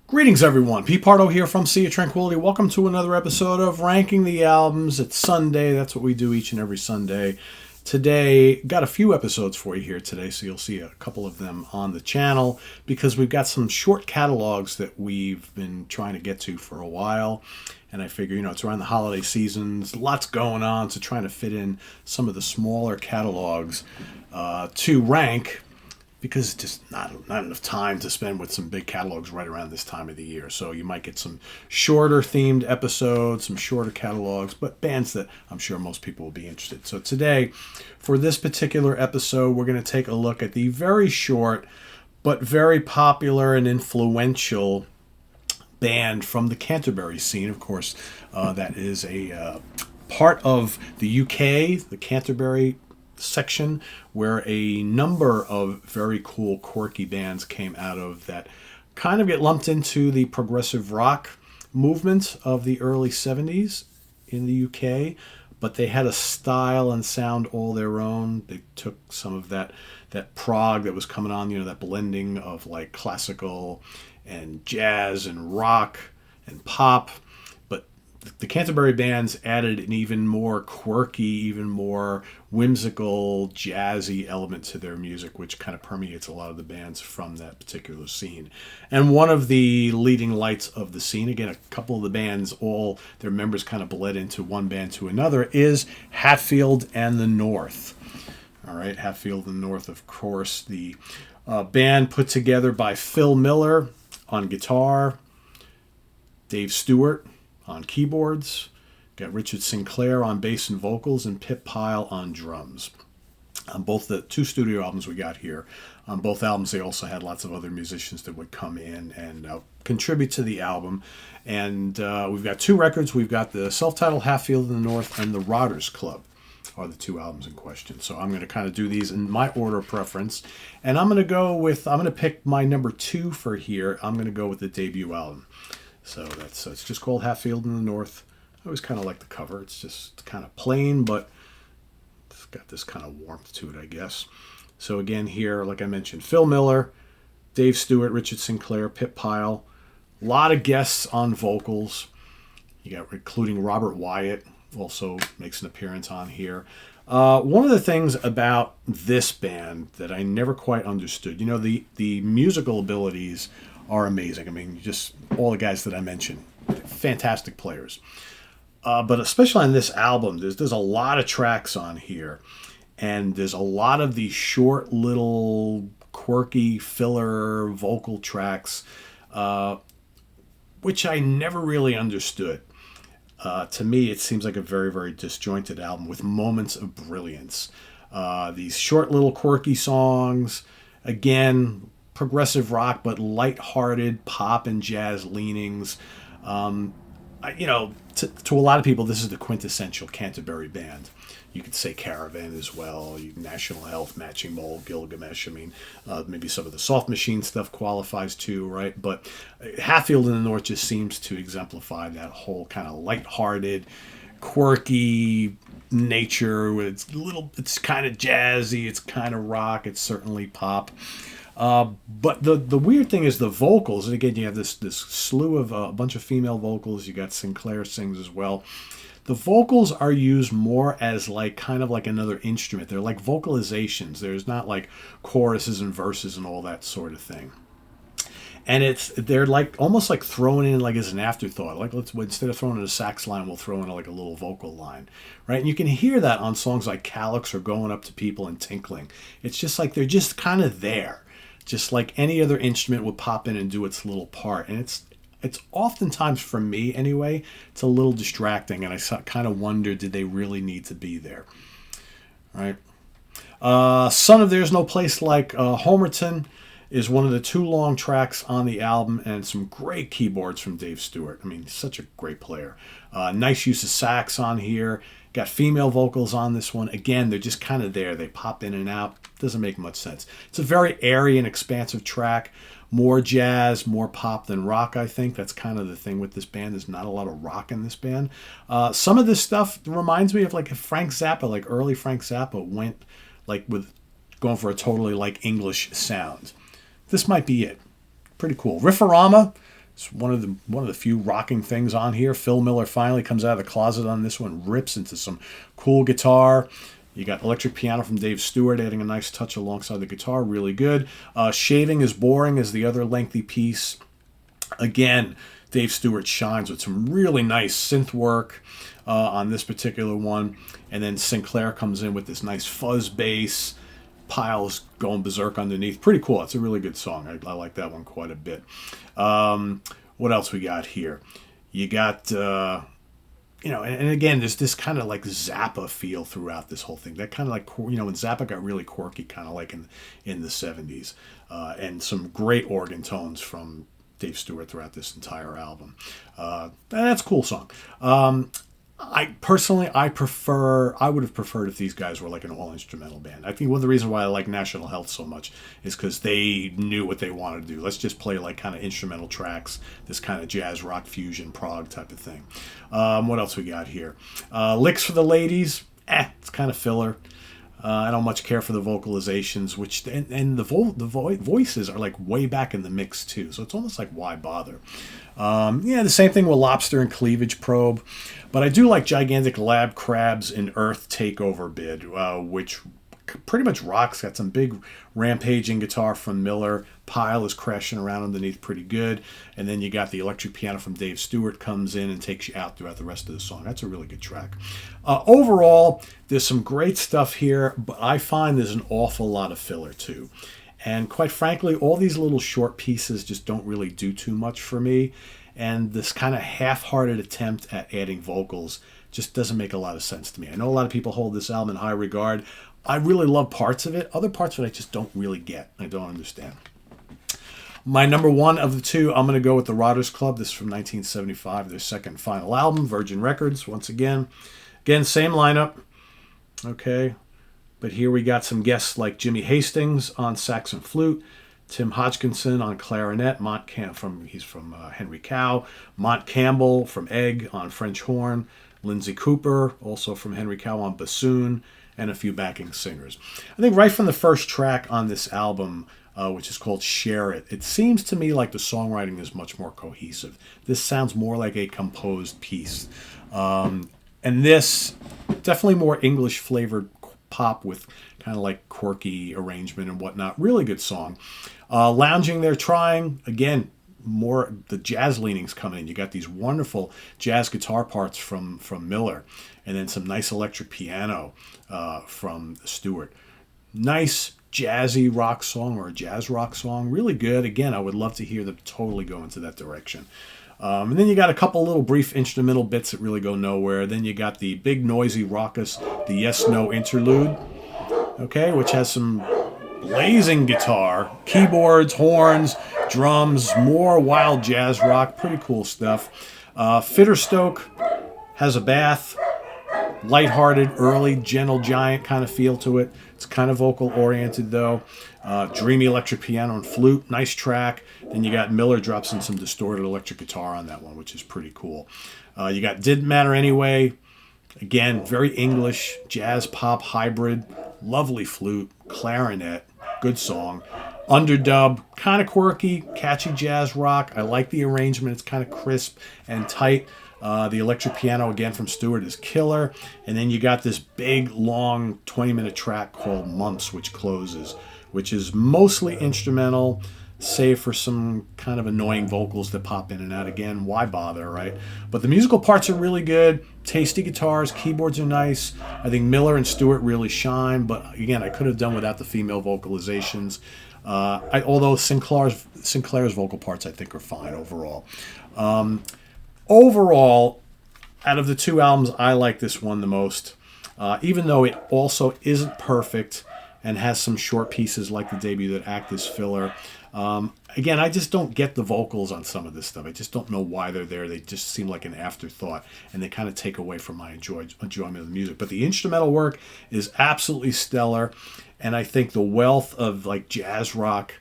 Greetings, everyone. Pete Pardo here from Sea of Tranquility. Welcome to another episode of Ranking the Albums. It's Sunday. That's what we do each and every Sunday. Today, got a few episodes for you here today, so you'll see a couple of them on the channel because we've got some short catalogs that we've been trying to get to for a while. And I figure, it's around the holiday seasons, lots going on, so trying to fit in some of the smaller catalogs to rank, because it's just not enough time to spend with some big catalogs right around this time of the year. So you might get some shorter themed episodes, some shorter catalogs, but bands that I'm sure most people will be interested. So today, for this particular episode, we're going to take a look at the very short but very popular and influential band from the Canterbury scene. Of course, that is a part of the UK, the Canterbury section, where a number of very cool, quirky bands came out of that kind of get lumped into the progressive rock movement of the early 70s in the UK, but they had a style and sound all their own. They took some of that prog that was coming on, that blending of like classical and jazz and rock and pop. The Canterbury bands added an even more quirky, even more whimsical, jazzy element to their music, which kind of permeates a lot of the bands from that particular scene. And one of the leading lights of the scene, again, a couple of the bands, all their members kind of bled into one band to another, is Hatfield and the North. All right, Hatfield and the North, of course, the band put together by Phil Miller on guitar, Dave Stewart on keyboards, got Richard Sinclair on bass and vocals, and Pete Pardo on drums. On both the two studio albums we got here, on both albums they also had lots of other musicians that would come in and contribute to the album. And we've got two records. We've got the self-titled Hatfield in the North and the Rotters Club are the two albums in question. So I'm going to kind of do these in my order of preference. And I'm going to pick my number 2 for here. I'm going to go with the debut album. So it's just called Hatfield in the North. I always kind of like the cover. It's just kind of plain, but it's got this kind of warmth to it, I guess. So again here, like I mentioned, Phil Miller, Dave Stewart, Richard Sinclair, Pete Pardo. A lot of guests on vocals. You got including Robert Wyatt, also makes an appearance on here. One of the things about this band that I never quite understood, the musical abilities are amazing. I mean, just all the guys that I mentioned, fantastic players. But especially on this album, there's a lot of tracks on here, and there's a lot of these short little quirky filler vocal tracks, which I never really understood. To me, it seems like a very, very disjointed album with moments of brilliance. These short little quirky songs, again, progressive rock, but light-hearted pop and jazz leanings. To a lot of people, this is the quintessential Canterbury band. You could say Caravan as well, National Health, Matching Mole, Gilgamesh. I mean, maybe some of the Soft Machine stuff qualifies too, right? But Hatfield in the North just seems to exemplify that whole kind of light-hearted, quirky nature. It's kind of jazzy, it's kind of rock, it's certainly pop. But the weird thing is the vocals, and again you have this slew of a bunch of female vocals. You got Sinclair sings as well. The vocals are used more as kind of like another instrument. They're like vocalizations. There's not like choruses and verses and all that sort of thing. And they're like almost like thrown in like as an afterthought. Like instead of throwing in a sax line, we'll throw in like a little vocal line, right? And you can hear that on songs like Calyx or Going Up to People and Tinkling. It's just like they're just kind of there. Just like any other instrument would pop in and do its little part. And it's oftentimes, for me anyway, it's a little distracting. And I kind of wonder, did they really need to be there? Right? Son of There's No Place Like Homerton is one of the 2 long tracks on the album, and some great keyboards from Dave Stewart. I mean, he's such a great player. Nice use of sax on here. Got female vocals on this one. Again, they're just kind of there. They pop in and out. Doesn't make much sense. It's a very airy and expansive track. More jazz, more pop than rock, I think. That's kind of the thing with this band. There's not a lot of rock in this band. Some of this stuff reminds me of like if Frank Zappa, like early Frank Zappa went like with going for a totally like English sound. This might be it. Pretty cool. Riffarama, It's one of the few rocking things on here. Phil Miller finally comes out of the closet on this one, rips into some cool guitar. You got electric piano from Dave Stewart adding a nice touch alongside the guitar. Really good. Shaving is Boring is the other lengthy piece. Again, Dave Stewart shines with some really nice synth work on this particular one. And then Sinclair comes in with this nice fuzz bass. Piles going berserk underneath. Pretty cool. It's a really good song. I like that one quite a bit. What else we got here? You got, and again, there's this kind of like Zappa feel throughout this whole thing. That kind of like, when Zappa got really quirky, kind of like in the 70s. And some great organ tones from Dave Stewart throughout this entire album. That's a cool song. I would have preferred if these guys were like an all-instrumental band. I think one of the reasons why I like National Health so much is because they knew what they wanted to do. Let's just play like kind of instrumental tracks, this kind of jazz rock fusion prog type of thing. What else we got here? Licks for the Ladies. It's kind of filler. I don't much care for the vocalizations, and the voices are like way back in the mix too. So it's almost like, why bother? The same thing with Lobster and Cleavage Probe. But I do like Gigantic Lab Crabs and Earth Takeover Bid, which pretty much rocks. Got some big rampaging guitar from Miller. Pile is crashing around underneath pretty good. And then you got the electric piano from Dave Stewart comes in and takes you out throughout the rest of the song. That's a really good track. Overall, there's some great stuff here, but I find there's an awful lot of filler too. And quite frankly, all these little short pieces just don't really do too much for me. And this kind of half-hearted attempt at adding vocals just doesn't make a lot of sense to me. I know a lot of people hold this album in high regard. I really love parts of it. Other parts of it I just don't really get. I don't understand. My number one of the two, I'm going to go with the Rotters Club. This is from 1975, their second and final album, Virgin Records, once again. Again, same lineup. Okay. But here we got some guests like Jimmy Hastings on sax and flute, Tim Hodgkinson on clarinet, he's from Henry Cow, Mont Campbell from Egg on French horn, Lindsay Cooper, also from Henry Cow on bassoon, and a few backing singers. I think right from the first track on this album, which is called Share It, it seems to me like the songwriting is much more cohesive. This sounds more like a composed piece. And this, definitely more English-flavored pop with kind of like quirky arrangement and whatnot. Really good song. Lounging There Trying, again, more the jazz leanings coming in. You got these wonderful jazz guitar parts from Miller, and then some nice electric piano from Stewart. Nice jazzy rock song or a jazz rock song. Really good. Again, I would love to hear them totally go into that direction. And then you got a couple little brief instrumental bits that really go nowhere. Then you got the big noisy raucous, the Yes No interlude, okay, which has some blazing guitar, keyboards, horns, drums, more wild jazz rock, pretty cool stuff. Fitterstoke has a bath, lighthearted, early, gentle giant kind of feel to it. It's kind of vocal oriented though. Dreamy electric piano and flute, nice track. Then you got Miller drops in some distorted electric guitar on that one, which is pretty cool. You got Didn't Matter Anyway. Again, very English, jazz pop hybrid, lovely flute, clarinet, good song. Underdub, kind of quirky, catchy jazz rock. I like the arrangement. It's kind of crisp and tight. The electric piano, again, from Stewart is killer. And then you got this big, long 20-minute track called Months, which closes, which is mostly instrumental, save for some kind of annoying vocals that pop in and out. Again, why bother, right? But the musical parts are really good. Tasty guitars, keyboards are nice. I think Miller and Stewart really shine, but again, I could have done without the female vocalizations. Although Sinclair's vocal parts, I think, are fine overall. Overall, out of the two albums, I like this one the most. Even though it also isn't perfect and has some short pieces like the debut that act as filler. Again, I just don't get the vocals on some of this stuff. I just don't know why they're there. They just seem like an afterthought, and they kind of take away from my enjoyment of the music. But the instrumental work is absolutely stellar, and I think the wealth of like jazz rock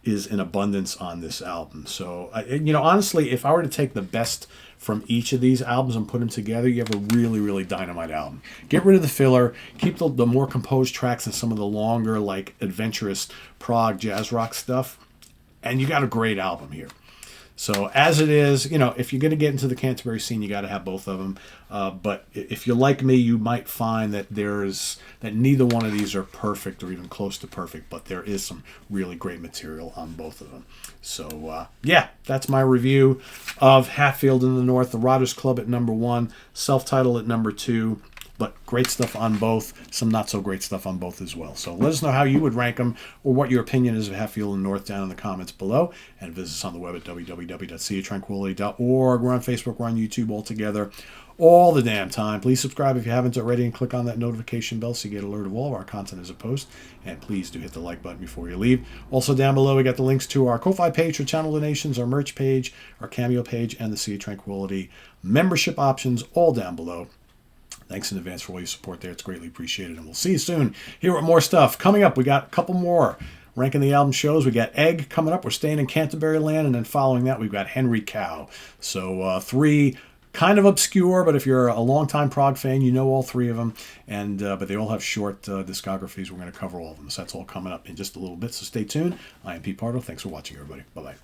is in abundance on this album. So, honestly, if I were to take the best from each of these albums and put them together, you have a really, really dynamite album. Get rid of the filler, keep the more composed tracks and some of the longer, like adventurous prog jazz rock stuff, and you got a great album here. So as it is, if you're going to get into the Canterbury scene, you got to have both of them. But if you're like me, you might find that that neither one of these are perfect or even close to perfect, but there is some really great material on both of them. So yeah, that's my review of Hatfield in the North, the Rotters Club at number 1, Self-Titled at number 2. But great stuff on both, some not so great stuff on both as well. So let us know how you would rank them or what your opinion is of Hatfield and North down in the comments below. And visit us on the web at www.seaoftranquility.org. We're on Facebook, we're on YouTube all together all the damn time. Please subscribe if you haven't already and click on that notification bell so you get alert of all of our content as a post. And please do hit the like button before you leave. Also down below we got the links to our Ko-Fi page for channel donations, our merch page, our Cameo page, and the Sea of Tranquility membership options all down below. Thanks in advance for all your support there. It's greatly appreciated. And we'll see you soon here with more stuff. Coming up, we got a couple more ranking the album shows. We got Egg coming up. We're staying in Canterbury land. And then following that, we've got Henry Cow. So 3 kind of obscure, but if you're a longtime prog fan, you know all 3 of them. And but they all have short discographies. We're going to cover all of them. So that's all coming up in just a little bit. So stay tuned. I am Pete Pardo. Thanks for watching, everybody. Bye-bye.